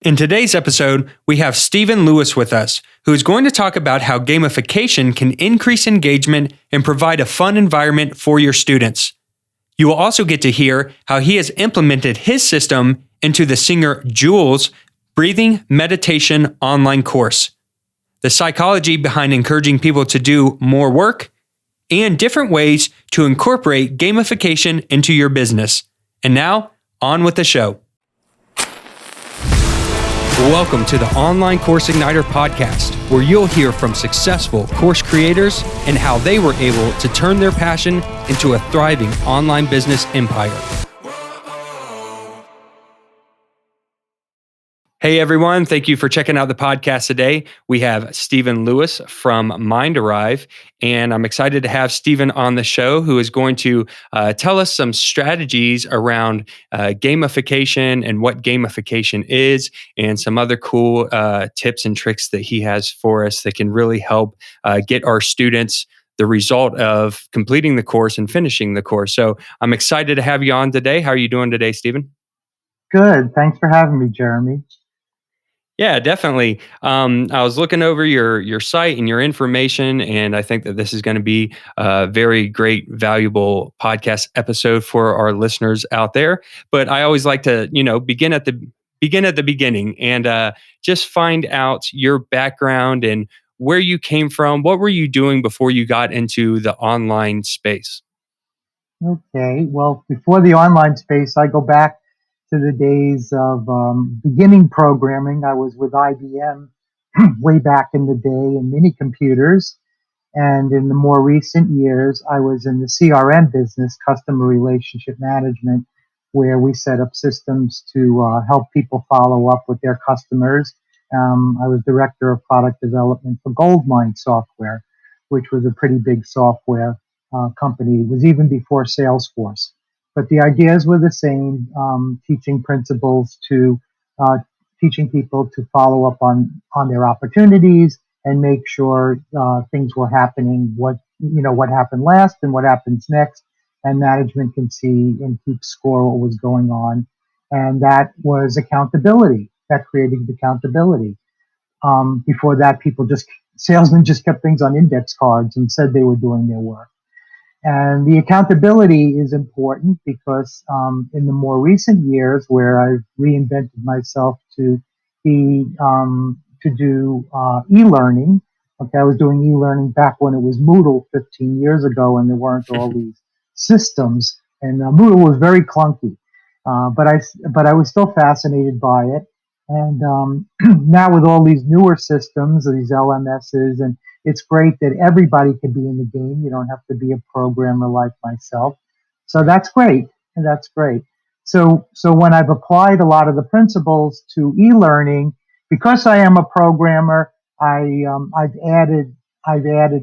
In today's episode, we have Stephen Lewis with us, who is going to talk about how gamification can increase engagement and provide a fun environment for your students. You will also get to hear how he has implemented his system into the singer Jewel's breathing meditation online course, the psychology behind encouraging people to do more work, and different ways to incorporate gamification into your business. And now, on with the show. Welcome to the Online Course Igniter podcast, where you'll hear from successful course creators and how they were able to turn their passion into a thriving online business empire. Hey everyone, thank you for checking out the podcast today. We have Stephen Lewis from MindArrive, and I'm excited to have Stephen on the show, who is going to tell us some strategies around gamification and what gamification is, and some other cool tips and tricks that he has for us that can really help get our students the result of completing the course and finishing the course. So I'm excited to have you on today. How are you doing today, Stephen? Good. Thanks for having me, Jeremy. Yeah, definitely. I was looking over your site and your information, and I think that this is going to be a very great, valuable podcast episode for our listeners out there. But I always like to, begin at the beginning and just find out your background and where you came from. What were you doing before you got into the online space? Okay. Well, before the online space, I go back to the days of beginning programming. I was with IBM way back in the day in mini computers. And in the more recent years, I was in the CRM business, customer relationship management, where we set up systems to help people follow up with their customers. I was director of product development for Goldmine Software, which was a pretty big software company. It was even before Salesforce. But the ideas were the same, teaching principles to teaching people to follow up on their opportunities and make sure things were happening, what happened last and what happens next, and management can see and keep score what was going on. And that was accountability, that created accountability. Before that, salesmen just kept things on index cards and said they were doing their work. And the accountability is important because in the more recent years, where I've reinvented myself to be to do e-learning. Okay, I was doing e-learning back when it was Moodle 15 years ago, and there weren't all these systems. And Moodle was very clunky, but I was still fascinated by it. And now with all these newer systems, these LMSs, and it's great that everybody can be in the game. You don't have to be a programmer like myself. So that's great. And that's great. So when I've applied a lot of the principles to e-learning, because I am a programmer, I've added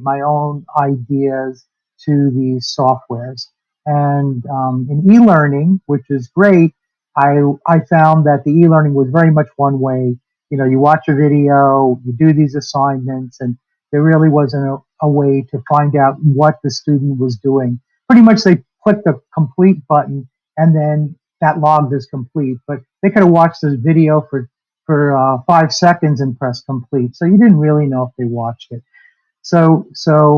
my own ideas to these softwares. And in e-learning, which is great, I found that the e-learning was very much one way. You watch a video, you do these assignments, and there really wasn't a way to find out what the student was doing. Pretty much they clicked the complete button and then that logged as complete. But they could have watched this video for 5 seconds and press complete. So you didn't really know if they watched it. So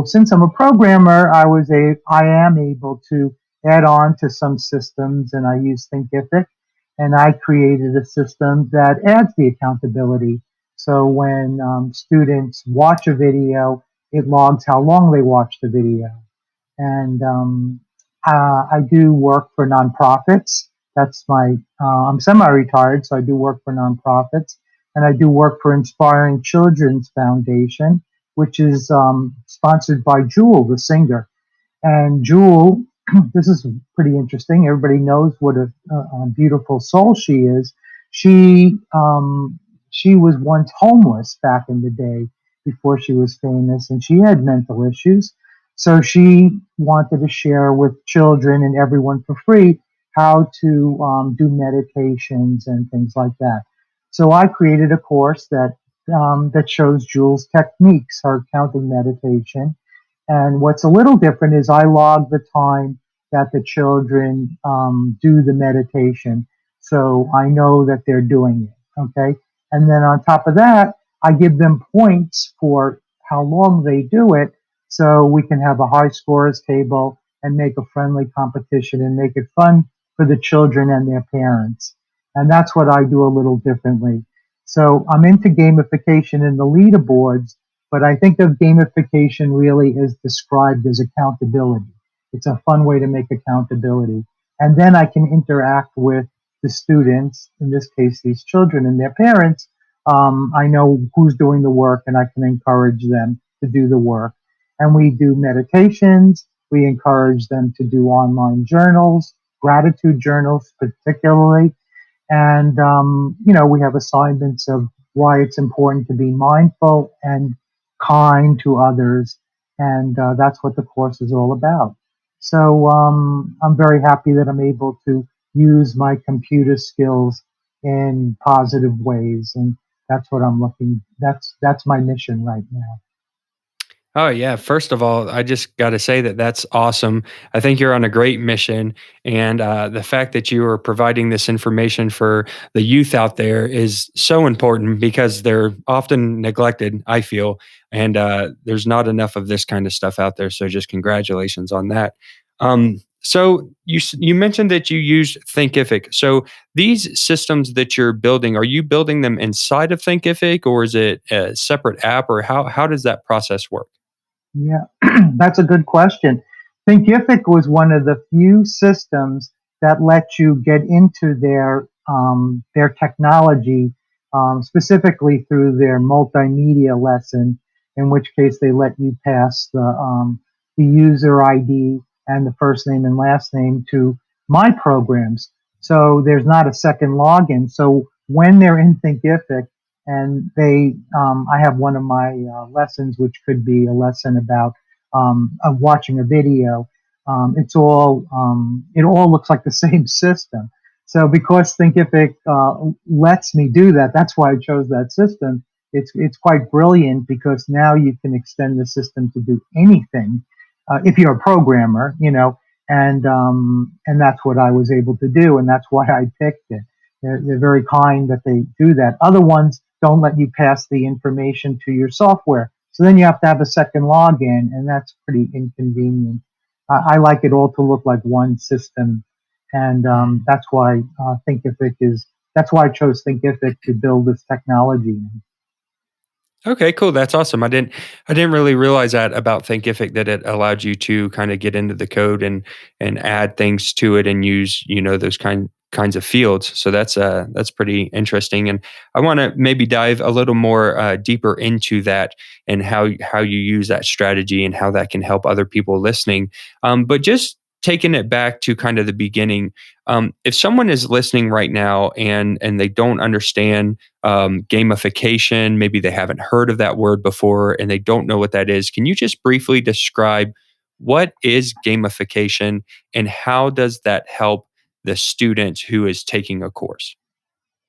since I'm a programmer, I am able to add on to some systems, and I use Thinkific, and I created a system that adds the accountability. So when students watch a video, it logs how long they watched the video. And I do work for nonprofits. That's I'm semi-retired, so I do work for nonprofits. And I do work for Inspiring Children's Foundation, which is sponsored by Jewel, the singer. And Jewel, this is pretty interesting. Everybody knows what a beautiful soul she is. She was once homeless back in the day before she was famous, and she had mental issues. So she wanted to share with children and everyone for free how to do meditations and things like that. So I created a course that shows Jules' techniques, her counting meditation. And what's a little different is I log the time that the children do the meditation. So I know that they're doing it. Okay. And then on top of that, I give them points for how long they do it, so we can have a high scores table and make a friendly competition and make it fun for the children and their parents. And that's what I do a little differently. So I'm into gamification in the leaderboards, but I think of gamification really as described as accountability. It's a fun way to make accountability. And then I can interact with the students, in this case, these children and their parents. I know who's doing the work and I can encourage them to do the work. And we do meditations. We encourage them to do online journals, gratitude journals particularly. And, we have assignments of why it's important to be mindful and kind to others. And that's what the course is all about. So I'm very happy that I'm able to use my computer skills in positive ways. And that's what I'm looking, that's my mission right now. Oh, yeah. First of all, I just got to say that that's awesome. I think you're on a great mission. And the fact that you are providing this information for the youth out there is so important because they're often neglected, I feel. And there's not enough of this kind of stuff out there. So just congratulations on that. So you mentioned that you use Thinkific. So these systems that you're building, are you building them inside of Thinkific, or is it a separate app, or how does that process work? Yeah, that's a good question. Thinkific was one of the few systems that let you get into their technology, specifically through their multimedia lesson, in which case they let you pass the user ID and the first name and last name to my programs. So there's not a second login. So when they're in Thinkific, and I have one of my lessons, which could be a lesson about watching a video. It all looks like the same system. So because Thinkific lets me do that, that's why I chose that system. It's quite brilliant because now you can extend the system to do anything if you're a programmer, and that's what I was able to do, and that's why I picked it. They're very kind that they do that. Other ones don't let you pass the information to your software. So then you have to have a second login, and that's pretty inconvenient. I like it all to look like one system, and that's why I chose Thinkific to build this technology. Okay, cool. That's awesome. I didn't really realize that about Thinkific, that it allowed you to kind of get into the code and add things to it and use, those kinds of fields. So that's pretty interesting. And I want to maybe dive a little more deeper into that and how you use that strategy and how that can help other people listening. But just taking it back to kind of the beginning, if someone is listening right now and they don't understand gamification, maybe they haven't heard of that word before and they don't know what that is, can you just briefly describe what is gamification and how does that help the student who is taking a course?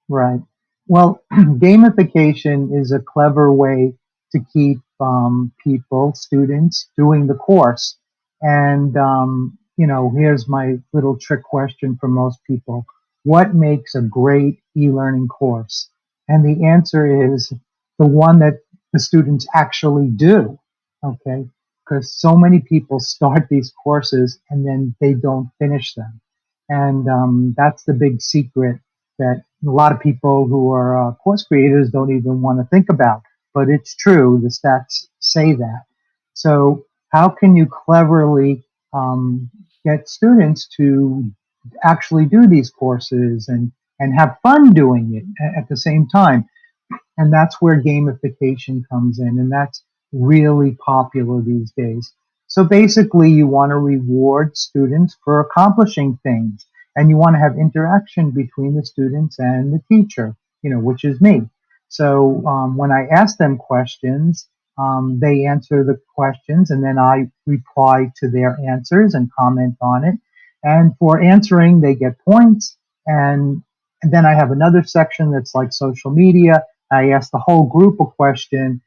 Right. Well, gamification is a clever way to keep students, doing the course. And, here's my little trick question for most people. What makes a great e-learning course? And the answer is the one that the students actually do. Okay. Because so many people start these courses and then they don't finish them. And that's the big secret that a lot of people who are course creators don't even want to think about. But it's true. The stats say that. So how can you cleverly get students to actually do these courses and have fun doing it at the same time? And that's where gamification comes in. And that's really popular these days. So basically, you want to reward students for accomplishing things. And you want to have interaction between the students and the teacher, which is me. So when I ask them questions, they answer the questions and then I reply to their answers and comment on it. And for answering, they get points. And then I have another section that's like social media. I ask the whole group a question.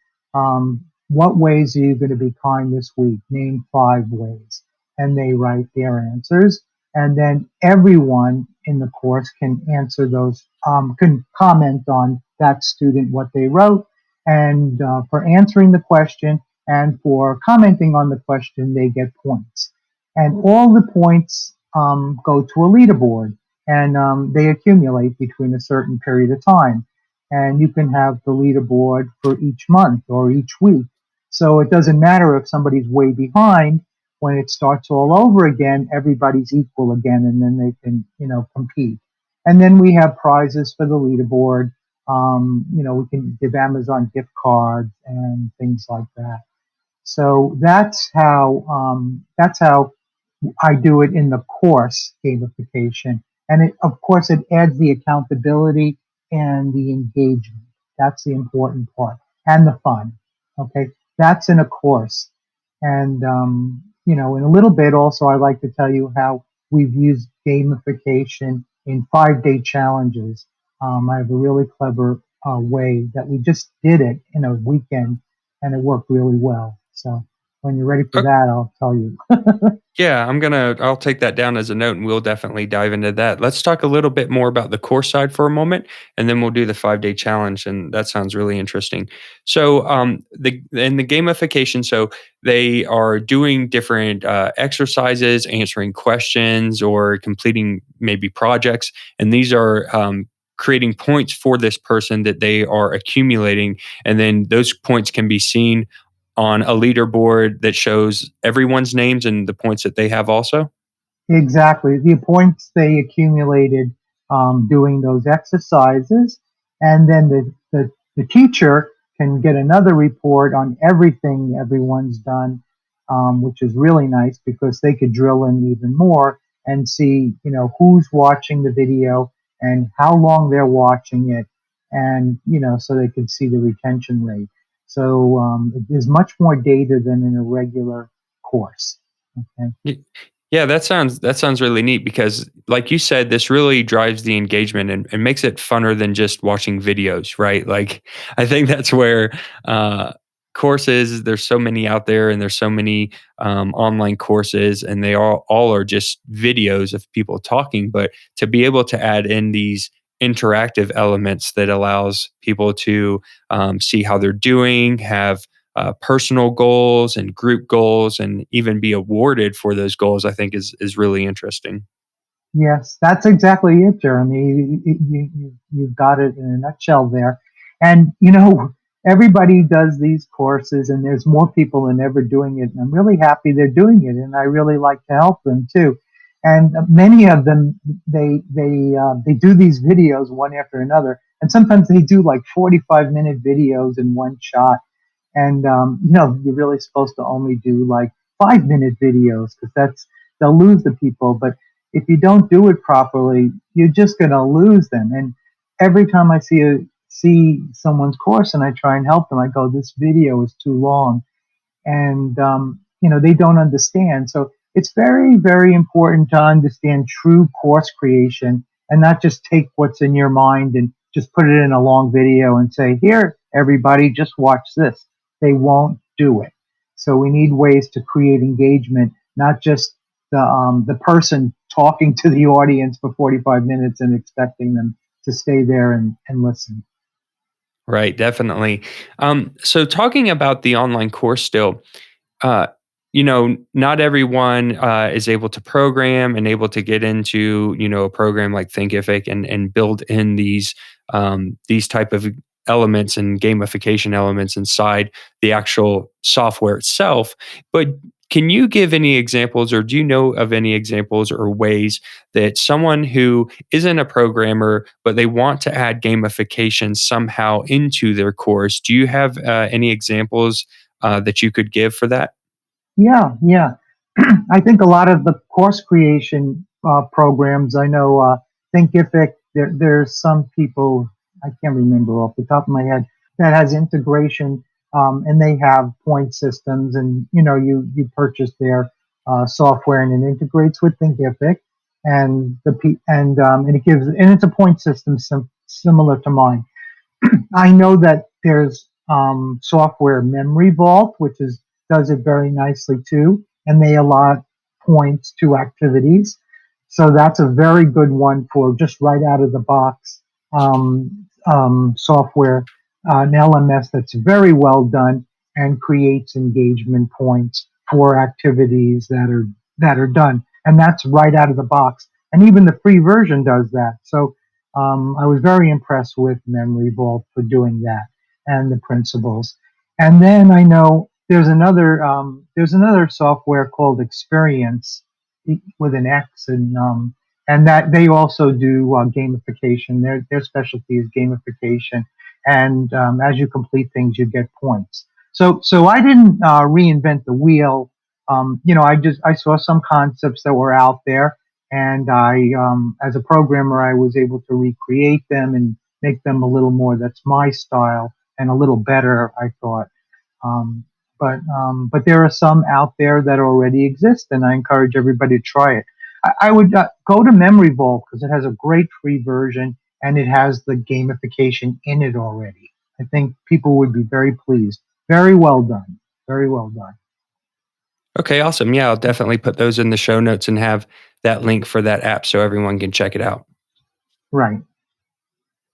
What ways are you going to be kind this week? Name 5 ways. And they write their answers. And then everyone in the course can answer those, can comment on that student what they wrote, and for answering the question and for commenting on the question, they get points. And all the points go to a leaderboard, and they accumulate between a certain period of time. And you can have the leaderboard for each month or each week. So it doesn't matter if somebody's way behind. When it starts all over again, everybody's equal again, and then they can, compete. And then we have prizes for the leaderboard. We can give Amazon gift cards and things like that. So that's how I do it in the course gamification. And of course, it adds the accountability and the engagement. That's the important part, and the fun. Okay, that's in a course. And in a little bit, also, I'd like to tell you how we've used gamification in 5-day challenges. I have a really clever way that we just did it in a weekend, and it worked really well. So when you're ready for that, I'll tell you. Yeah, I'll take that down as a note and we'll definitely dive into that. Let's talk a little bit more about the course side for a moment and then we'll do the 5-day challenge. And that sounds really interesting. So, in the gamification, so they are doing different exercises, answering questions, or completing maybe projects. And these are, creating points for this person that they are accumulating. And then those points can be seen on a leaderboard that shows everyone's names and the points that they have also? Exactly. The points they accumulated doing those exercises. And then the teacher can get another report on everything everyone's done, which is really nice because they could drill in even more and see, who's watching the video and how long they're watching it. And, so they could see the retention rate. So there's much more data than in a regular course. Okay. Yeah, that sounds really neat because, like you said, this really drives the engagement and makes it funner than just watching videos, right? Like, I think that's where courses. There's so many out there, and there's so many online courses, and they all are just videos of people talking. But to be able to add in these interactive elements that allows people to see how they're doing, have personal goals and group goals, and even be awarded for those goals, I think is really interesting. Yes, that's exactly it, Jeremy. You've got it in a nutshell there. And, everybody does these courses, and there's more people than ever doing it. And I'm really happy they're doing it, and I really like to help them too. And many of them, they do these videos one after another, and sometimes they do like 45-minute videos in one shot. And you're really supposed to only do like 5-minute videos because they'll lose the people. But if you don't do it properly, you're just going to lose them. And every time I see someone's course and I try and help them, I go, this video is too long, and they don't understand. So it's very, very important to understand true course creation and not just take what's in your mind and just put it in a long video and say, here, everybody, just watch this. They won't do it. So we need ways to create engagement, not just the person talking to the audience for 45 minutes and expecting them to stay there and listen. Right, definitely. So talking about the online course still, uh, not everyone is able to program and able to get into, a program like Thinkific and build in these type of elements and gamification elements inside the actual software itself. But can you give any examples, or do you know of any examples or ways that someone who isn't a programmer but they want to add gamification somehow into their course? Do you have any examples that you could give for that? Yeah, yeah. I think a lot of the course creation programs, I know Thinkific, there's some people, I can't remember off the top of my head, that has integration, and they have point systems, and you purchase their software and it integrates with Thinkific, and it gives, and it's a point system similar to mine. I know that there's software Memory Vault, which does it very nicely too, and they allot points to activities. So that's a very good one for just right out of the box. software, an LMS that's very well done and creates engagement points for activities that are done, and that's right out of the box. And even the free version does that. So I was very impressed with Memory Vault for doing that and the principles. And then I know there's another software called Experience with an X, and that they also do gamification. Their specialty is gamification, and as you complete things, you get points. So I didn't reinvent the wheel. I saw some concepts that were out there, and as a programmer, I was able to recreate them and make them a little more. That's my style and a little better, I thought. Um, but there are some out there that already exist, and I encourage everybody to try it. I would go to Memory Vault because it has a great free version and it has the gamification in it already. I think people would be very pleased. Very well done. Very well done. Okay, awesome. Yeah, I'll definitely put those in the show notes and have that link for that app so everyone can check it out. Right.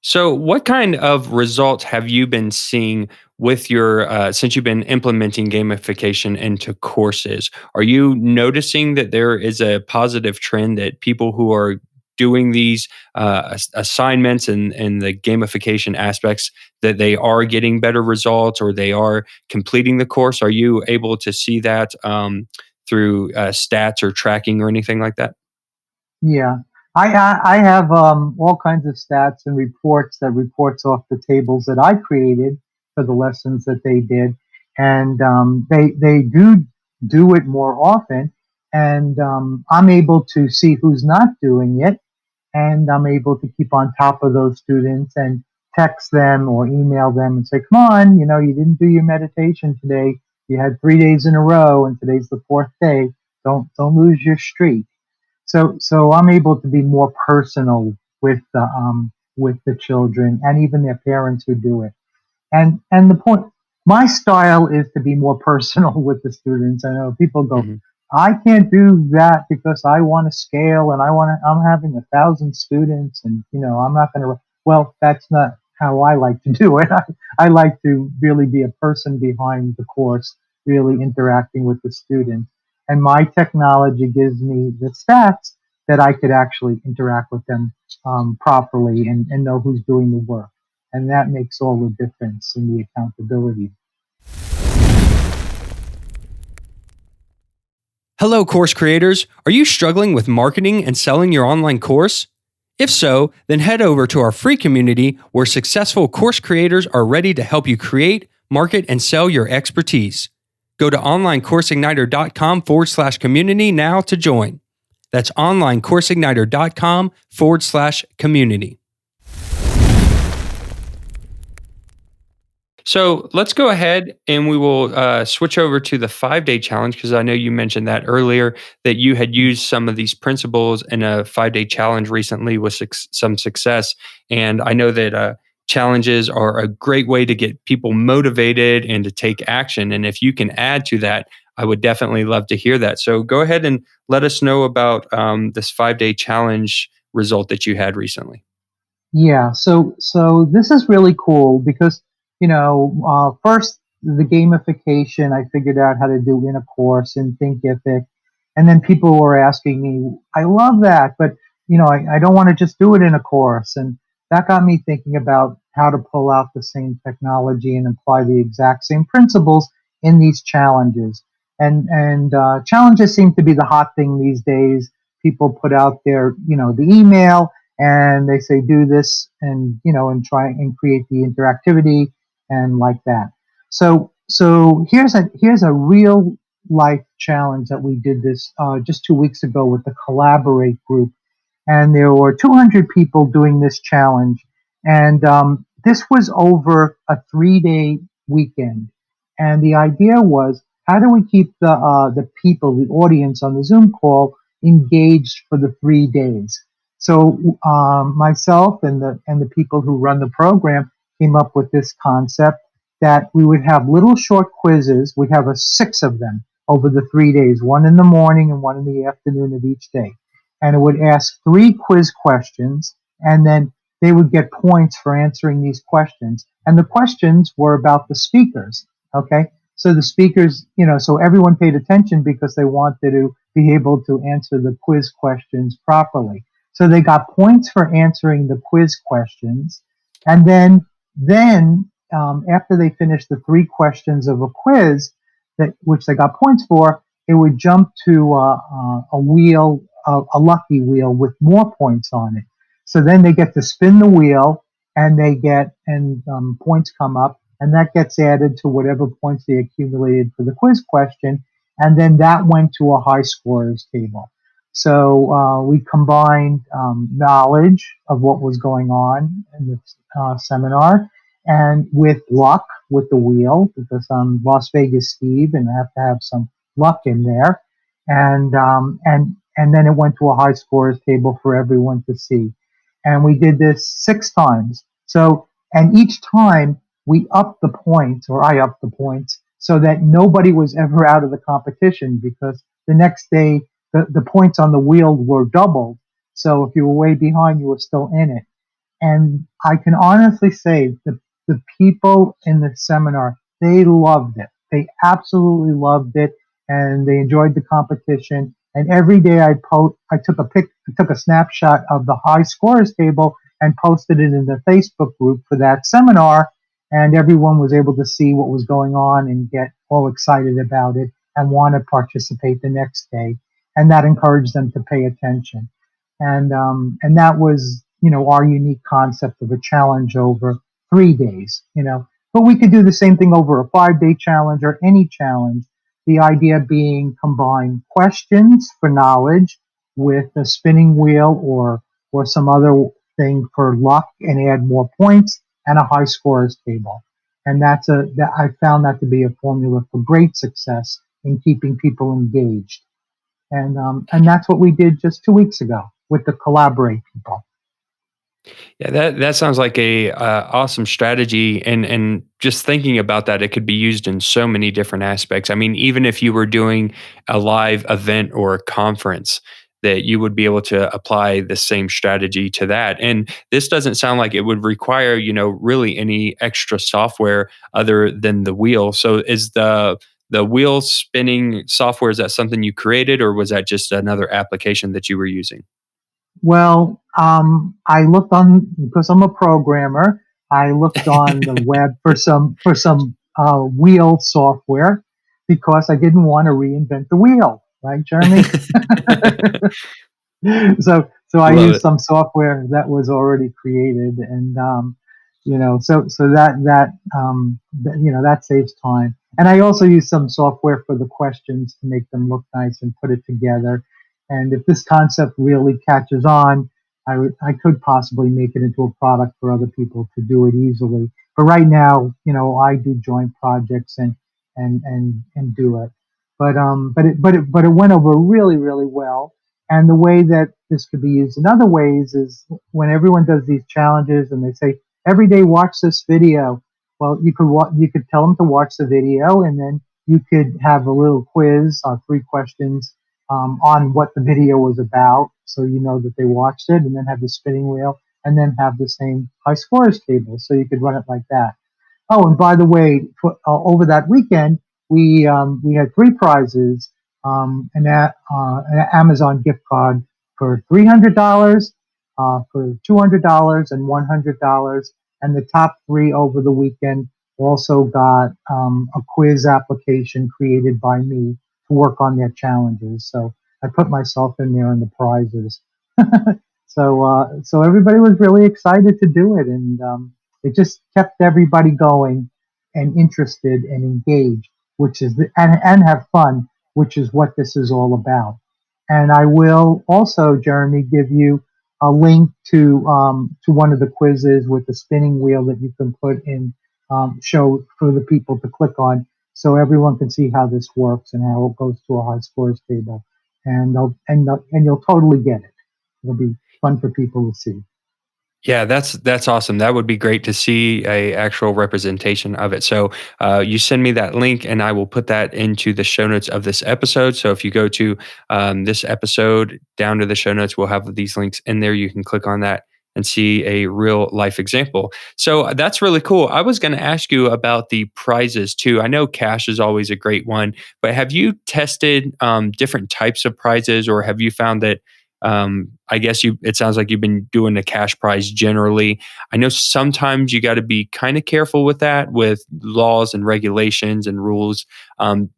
So, what kind of results have you been seeing with since you've been implementing gamification into courses? Are you noticing that there is a positive trend that people who are doing these assignments and the gamification aspects that they are getting better results or they are completing the course? Are you able to see that through stats or tracking or anything like that? Yeah, I have all kinds of stats and reports that reports off the tables that I created for the lessons that they did, and they do it more often, and I'm able to see who's not doing it, and I'm able to keep on top of those students and text them or email them and say, "Come on, you didn't do your meditation today. You had 3 days in a row, and today's the fourth day. Don't lose your streak." So I'm able to be more personal with the children and even their parents who do it. And the point, my style is to be more personal with the students. I know people go, Mhm. I can't do that because I want to scale and I'm having 1,000 students and I'm not going to. Well, that's not how I like to do it. I like to really be a person behind the course, really interacting with the students. And my technology gives me the stats that I could actually interact with them properly and know who's doing the work. And that makes all the difference in the accountability. Hello, course creators. Are you struggling with marketing and selling your online course? If so, then head over to our free community where successful course creators are ready to help you create, market, and sell your expertise. Go to onlinecourseigniter.com/community now to join. That's onlinecourseigniter.com/community. So let's go ahead and we will switch over to the 5-day challenge because I know you mentioned that earlier that you had used some of these principles in a 5-day challenge recently with some success. And I know that challenges are a great way to get people motivated and to take action. And if you can add to that, I would definitely love to hear that. So go ahead and let us know about this 5-day challenge result that you had recently. Yeah, so this is really cool because first the gamification I figured out how to do in a course in Thinkific, and then people were asking me, I love that, but I don't want to just do it in a course, and that got me thinking about how to pull out the same technology and apply the exact same principles in these challenges. And challenges seem to be the hot thing these days. People put out their the email and they say do this and try and create the interactivity and like that. So here's a real life challenge that we did this just 2 weeks ago with the Collaborate group, and there were 200 people doing this challenge, and this was over a 3-day weekend, and the idea was how do we keep the people, the audience on the Zoom call engaged for the 3 days. So myself and the people who run the program came up with this concept that we would have little short quizzes. We'd have 6 of them over the 3 days, one in the morning and one in the afternoon of each day. And it would ask 3 quiz questions, and then they would get points for answering these questions. And the questions were about the speakers. Okay. So the speakers, so everyone paid attention because they wanted to be able to answer the quiz questions properly. So they got points for answering the quiz questions. And then after they finished the 3 questions of a quiz, which they got points for, it would jump to a wheel, a lucky wheel with more points on it. So then they get to spin the wheel, and points come up, and that gets added to whatever points they accumulated for the quiz question, and then that went to a high scorers table. So we combined knowledge of what was going on in the seminar, and with luck with the wheel, because I'm Las Vegas Steve, and I have to have some luck in there, and then it went to a high scorers table for everyone to see. And we did this 6 times. So, and each time we upped the points, or I upped the points, so that nobody was ever out of the competition, because the next day the points on the wheel were doubled. So if you were way behind, you were still in it. And I can honestly say that the people in the seminar, they loved it. They absolutely loved it, and they enjoyed the competition. And every day I took a snapshot of the high scorers table and posted it in the Facebook group for that seminar. And everyone was able to see what was going on and get all excited about it and want to participate the next day. And that encouraged them to pay attention. And that was, our unique concept of a challenge over 3 days, But we could do the same thing over a 5-day challenge or any challenge. The idea being combine questions for knowledge with a spinning wheel or some other thing for luck and add more points, and a high scorers table. And I found that to be a formula for great success in keeping people engaged. And that's what we did just 2 weeks ago with the Collaborate people. Yeah, that sounds like a awesome strategy, and just thinking about that, it could be used in so many different aspects. I mean, even if you were doing a live event or a conference, that you would be able to apply the same strategy to that. And this doesn't sound like it would require, really any extra software other than the wheel. So is the wheel spinning software, is that something you created, or was that just another application that you were using? Well, I looked because I'm a programmer. I looked on the web for some wheel software, because I didn't want to reinvent the wheel, right, Jeremy? So I Love used it. some software that was already created, and so that saves time. And I also use some software for the questions to make them look nice and put it together. And if this concept really catches on, I could possibly make it into a product for other people to do it easily. But right now, I do joint projects and do it. But it went over really, really well. And the way that this could be used in other ways is when everyone does these challenges and they say, every day watch this video. Well, you could tell them to watch the video, and then you could have a little quiz on 3 questions on what the video was about, so you know that they watched it, and then have the spinning wheel, and then have the same high scores table, so you could run it like that. Oh, and by the way, over that weekend, we had 3 prizes: an Amazon gift card for $300, for $200, and $100. And the top 3 over the weekend also got a quiz application created by me to work on their challenges. So I put myself in there in the prizes. So everybody was really excited to do it, and it just kept everybody going and interested and engaged, and have fun, which is what this is all about. And I will also, Jeremy, give you a link to one of the quizzes with the spinning wheel that you can put in, show for the people to click on, so everyone can see how this works and how it goes to a high scores table. And you'll totally get it. It'll be fun for people to see. Yeah, that's awesome. That would be great to see a actual representation of it. So you send me that link, and I will put that into the show notes of this episode. So if you go to this episode down to the show notes, we'll have these links in there. You can click on that and see a real life example. So that's really cool. I was going to ask you about the prizes too. I know cash is always a great one, but have you tested different types of prizes, or have you found that? I guess it sounds like you've been doing the cash prize generally. I know sometimes you got to be kind of careful with that, with laws and regulations and rules. Um,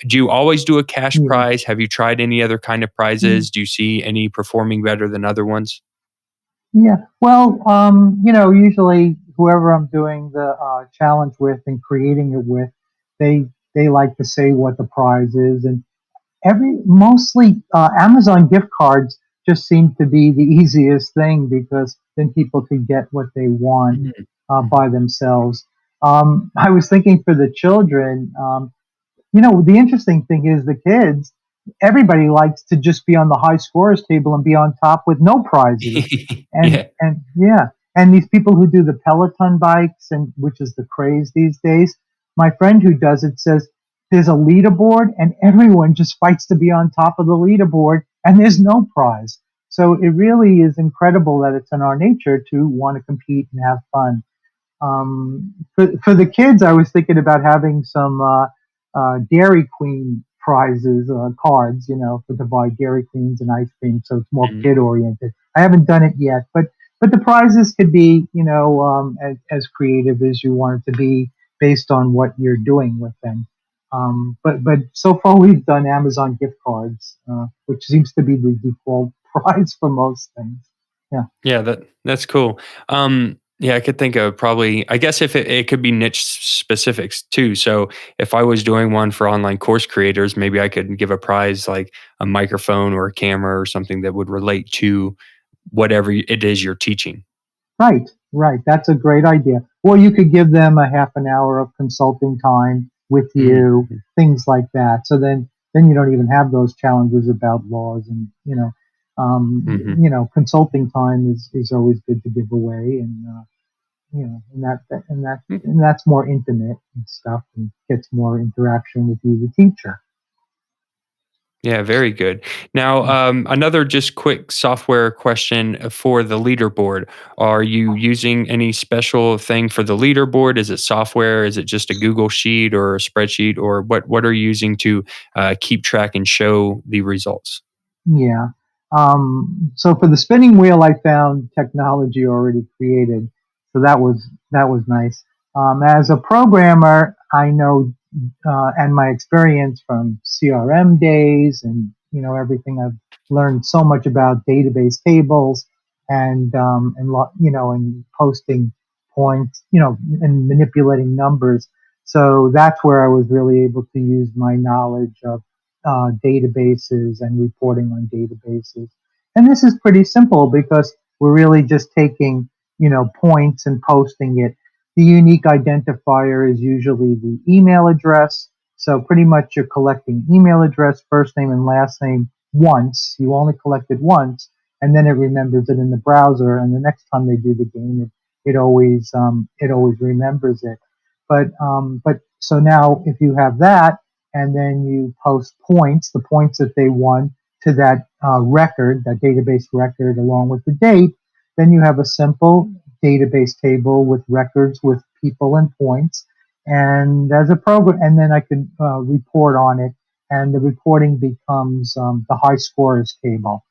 do you always do a cash Yeah. prize? Have you tried any other kind of prizes? Do you see any performing better than other ones? Yeah. Well, usually whoever I'm doing the challenge with and creating it with, they like to say what the prize is, and every mostly Amazon gift cards just seem to be the easiest thing because then people could get what they want Mhm, by mhm. themselves. I was thinking for the children. The interesting thing is the kids, everybody likes to just be on the high scorers table and be on top with no prizes. And Yeah. and yeah, and these people who do the Peloton bikes and which is the craze these days, my friend who does it says there's a leaderboard and everyone just fights to be on top of the leaderboard and there's no prize. So it really is incredible that it's in our nature to want to compete and have fun. For the kids, I was thinking about having some Dairy Queen prizes cards, for to buy Dairy Queens and ice cream, so it's more Mhm. kid oriented. I haven't done it yet, but the prizes could be, as creative as you want it to be based on what you're doing with them. But so far we've done Amazon gift cards, which seems to be the default prize for most things. Yeah. Yeah, that's cool. Yeah, I could think of probably, I guess if it could be niche specifics too. So if I was doing one for online course creators, maybe I could give a prize like a microphone or a camera or something that would relate to whatever it is you're teaching. Right, right. That's a great idea. Or you could give them a half an hour of consulting time with you, Mhm. things like that. So then you don't even have those challenges about laws and Mhm. consulting time is always good to give away, and Mm. and that's more intimate and stuff and gets more interaction with you, the teacher. Yeah, very good. Now, another just quick software question for the leaderboard. Are you using any special thing for the leaderboard? Is it software? Is it just a Google sheet or a spreadsheet? Or what are you using to keep track and show the results? Yeah. So for the spinning wheel, I found technology already created, so that was nice. As a programmer, I know and my experience from CRM days and everything I've learned so much about database tables and posting points, and manipulating numbers. So that's where I was really able to use my knowledge of databases and reporting on databases. And this is pretty simple because we're really just taking, points and posting it. The unique identifier is usually the email address. So pretty much you're collecting email address, first name and last name once. You only collect it once, and then it remembers it in the browser. And the next time they do the game, it always remembers it. But so now if you have that, and then you post points, the points that they won to that record, that database record, along with the date, then you have a simple database table with records with people and points. And as a program, and then I can report on it, and the reporting becomes the high scores table.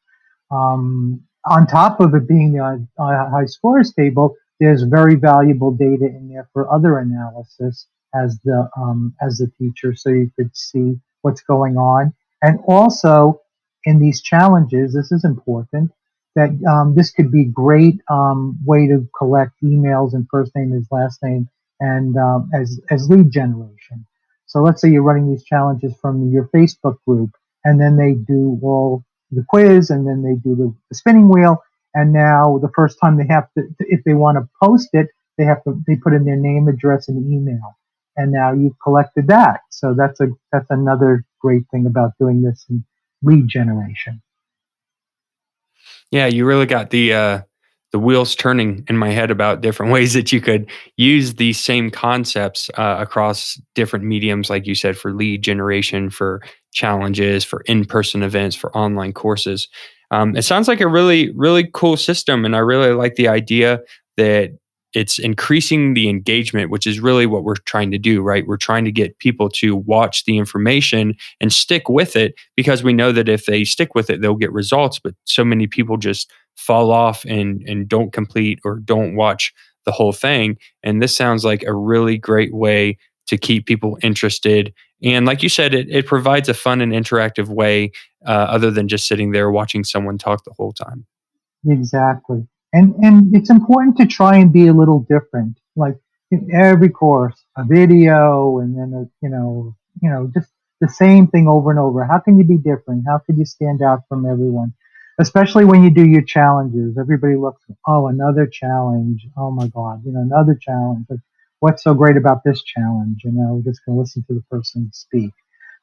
On top of it being the high scores table, there's very valuable data in there for other analysis as the teacher, so you could see what's going on. And also in these challenges, this is important that this could be great way to collect emails and first name is last name and as lead generation. So let's say you're running these challenges from your Facebook group, and then they do all the quiz, and then they do the spinning wheel. And now the first time they have to, if they want to post it, they put in their name, address, and email. And now you've collected that. So that's another great thing about doing this in lead generation. Yeah, you really got the wheels turning in my head about different ways that you could use these same concepts across different mediums, like you said, for lead generation, for challenges, for in-person events, for online courses. It sounds like a really, really cool system, and I really like the idea that it's increasing the engagement, which is really what we're trying to do, right? We're trying to get people to watch the information and stick with it because we know that if they stick with it, they'll get results. But so many people just fall off and don't complete or don't watch the whole thing. And this sounds like a really great way to keep people interested. And like you said, it provides a fun and interactive way other than just sitting there watching someone talk the whole time. Exactly. And it's important to try and be a little different. Like in every course, a video and then just the same thing over and over. How can you be different? How can you stand out from everyone? Especially when you do your challenges. Everybody looks, oh, another challenge. Oh my God, another challenge. Like, what's so great about this challenge? Just gonna listen to the person speak.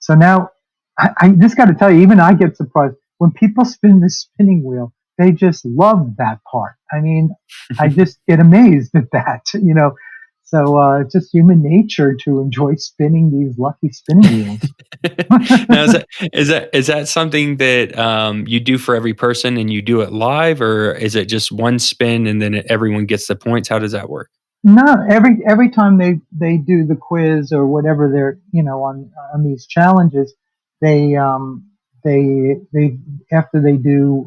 So now I just got to tell you, even I get surprised when people spin the spinning wheel. They just love that part. I mean, I just get amazed at that. So it's just human nature to enjoy spinning these lucky spinning wheels. Now, is that something that you do for every person and you do it live, or is it just one spin and then everyone gets the points? How does that work? No, every time they do the quiz or whatever they're on these challenges, they they after they do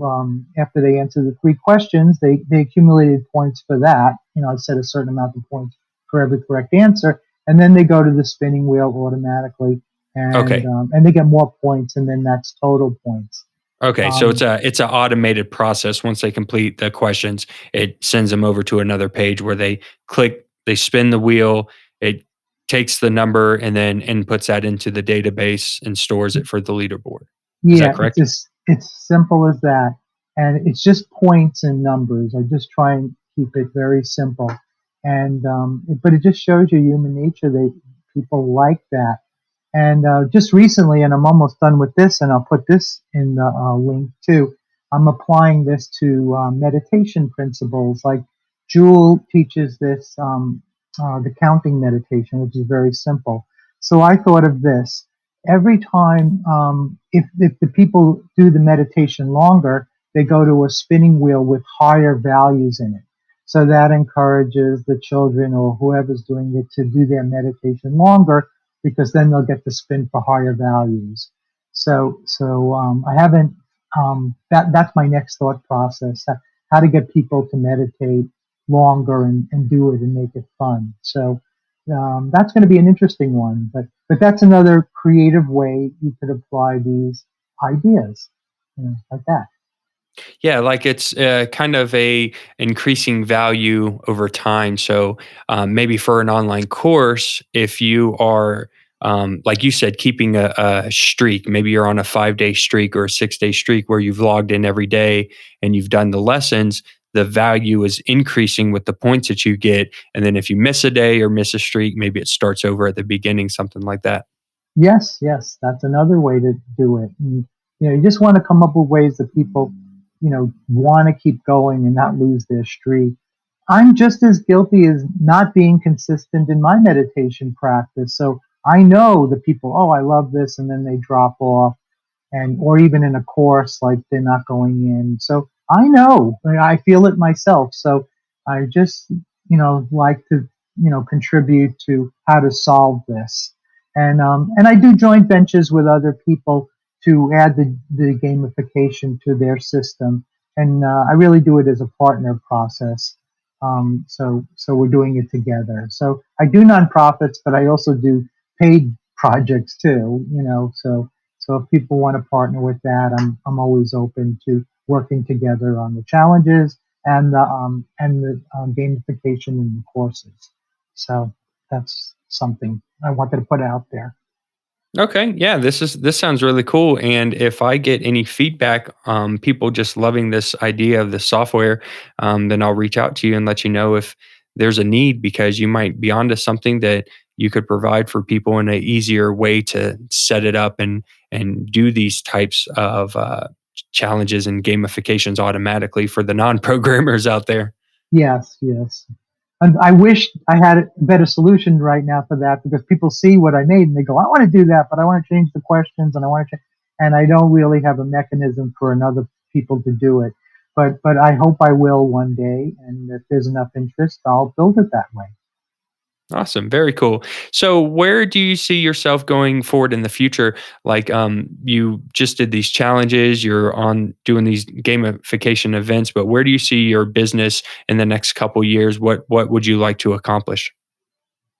after they answer the three questions, they accumulated points for that. I set a certain amount of points for every correct answer, and then they go to the spinning wheel automatically, Okay. and they get more points, and then that's total points. Okay, so Um, it's an automated process. Once they complete the questions, it sends them over to another page where they click, they spin the wheel, it takes the number and then inputs that into the database and stores it for the leaderboard. Is that Yeah, correct? it's simple as that, and it's just points and numbers. I just try and keep it very simple, and but it just shows you human nature. People like that, and just recently, and I'm almost done with this, and I'll put this in the link too. I'm applying this to meditation principles. Like Jewel teaches this the counting meditation, which is very simple. So I thought of this every time. If the people do the meditation longer, they go to a spinning wheel with higher values in it. So that encourages the children or whoever's doing it to do their meditation longer because then they'll get to spin for higher values. So I haven't. That's my next thought process: how to get people to meditate longer and do it and make it fun. So that's going to be an interesting one. But that's another creative way you could apply these ideas, like that. Yeah, like it's kind of a increasing value over time. So maybe for an online course, if you are like you said, keeping a streak, maybe you're on a 5-day streak or a 6-day streak where you've logged in every day and you've done the lessons, the value is increasing with the points that you get. And then if you miss a day or miss a streak, maybe it starts over at the beginning, something like that. Yes, yes, that's another way to do it. And, you just want to come up with ways that people, want to keep going and not lose their streak. I'm just as guilty as not being consistent in my meditation practice. So I know the people, oh, I love this, and then they drop off, and or even in a course, like they're not going in. So I know, I feel it myself. So I just, like to, contribute to how to solve this. And I do joint ventures with other people to add the gamification to their system. And I really do it as a partner process. So we're doing it together. So I do nonprofits, but I also do paid projects too. So if people want to partner with that, I'm always open to working together on the challenges and the gamification in the courses. So that's something I wanted to put out there. Okay, yeah, this sounds really cool. And if I get any feedback, people just loving this idea of the software, then I'll reach out to you and let you know if there's a need because you might be onto something that you could provide for people in an easier way to set it up and do these types of challenges and gamifications automatically for the non-programmers out there. Yes, yes. And I wish I had a better solution right now for that because people see what I made and they go, I want to do that, but I want to change the questions and I want to change. And I don't really have a mechanism for another people to do it. But I hope I will one day, and if there's enough interest, I'll build it that way. Awesome. Very cool. So where do you see yourself going forward in the future? Like you just did these challenges, you're on doing these gamification events, but where do you see your business in the next couple years? What would you like to accomplish?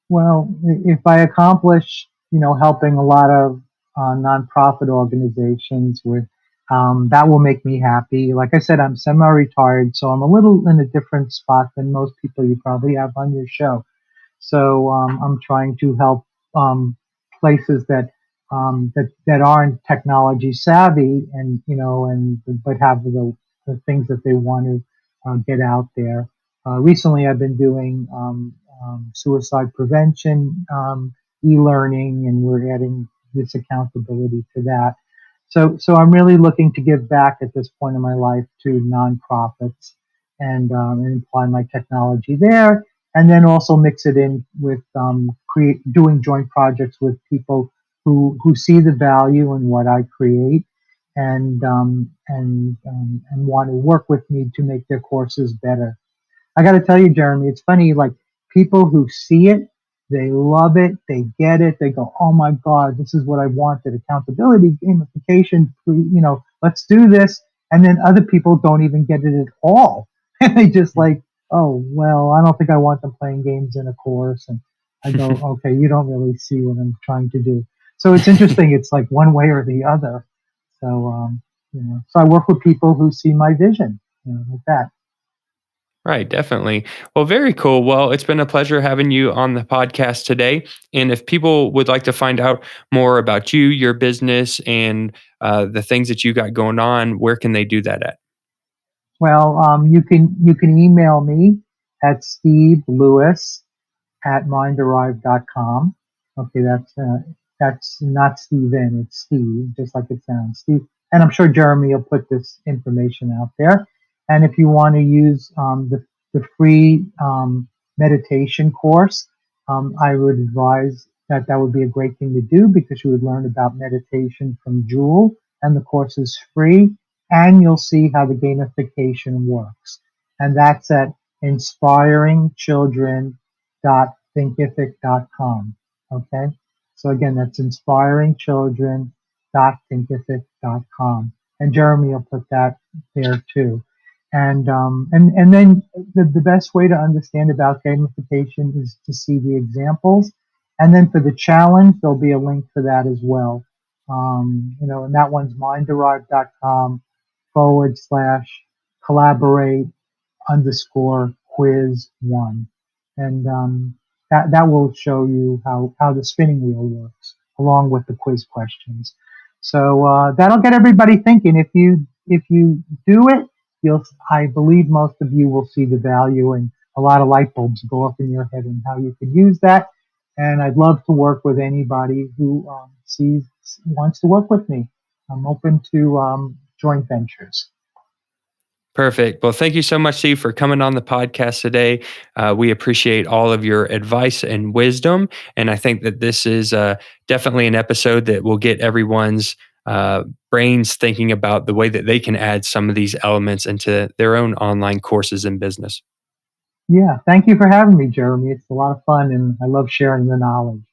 Well, if I accomplish, helping a lot of nonprofit organizations with that will make me happy. Like I said, I'm semi-retired, so I'm a little in a different spot than most people you probably have on your show. So I'm trying to help places that aren't technology savvy, and but have the things that they want to get out there. Recently, I've been doing suicide prevention e-learning, and we're adding this accountability to that. So I'm really looking to give back at this point in my life to nonprofits, and apply my technology there, and then also mix it in with doing joint projects with people who see the value in what I create, and want to work with me to make their courses better. I got to tell you, Jeremy, it's funny. Like, people who see it, they love it, they get it, they go, "Oh my God, this is what I wanted! Accountability, gamification, let's do this." And then other people don't even get it at all, and they just like, "Oh well, I don't think I want them playing games in a course." And I go, "Okay, you don't really see what I'm trying to do." So it's interesting. It's like one way or the other. So so I work with people who see my vision, like that. Right, definitely. Well, very cool. Well, it's been a pleasure having you on the podcast today. And if people would like to find out more about you, your business, and the things that you got going on, where can they do that at? Well, you can email me at Steve Lewis at minderived.com. Okay, that's not Steven, it's Steve, just like it sounds, Steve. And I'm sure Jeremy will put this information out there. And if you want to use the free meditation course, I would advise that would be a great thing to do, because you would learn about meditation from Jewel, and the course is free, and you'll see how the gamification works. And that's at inspiringchildren.thinkific.com. Okay? So again, that's inspiringchildren.thinkific.com. And Jeremy will put that there too. And then the best way to understand about gamification is to see the examples. And then for the challenge, there'll be a link for that as well. And that one's mindderived.com/collaborate_quiz1. And that will show you how the spinning wheel works, along with the quiz questions. So that'll get everybody thinking. If you do it, I believe most of you will see the value, and a lot of light bulbs go up in your head on how you could use that. And I'd love to work with anybody who wants to work with me. I'm open to joint ventures. Perfect. Well, thank you so much, Steve, for coming on the podcast today. We appreciate all of your advice and wisdom. And I think that this is definitely an episode that will get everyone's brains thinking about the way that they can add some of these elements into their own online courses and business. Yeah, thank you for having me, Jeremy. It's a lot of fun, and I love sharing the knowledge.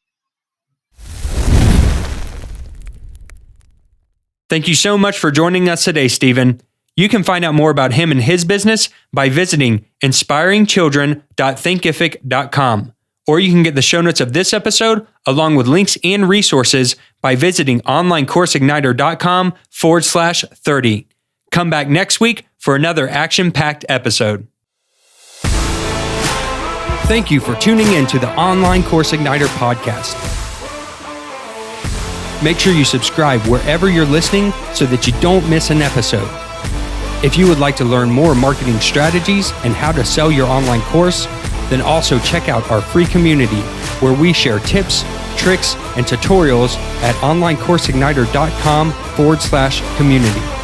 Thank you so much for joining us today, Stephen. You can find out more about him and his business by visiting inspiringchildren.thinkific.com. Or you can get the show notes of this episode, along with links and resources, by visiting onlinecourseigniter.com/30. Come back next week for another action-packed episode. Thank you for tuning in to the Online Course Igniter podcast. Make sure you subscribe wherever you're listening so that you don't miss an episode. If you would like to learn more marketing strategies and how to sell your online course, then also check out our free community where we share tips, tricks, and tutorials at onlinecourseigniter.com/community.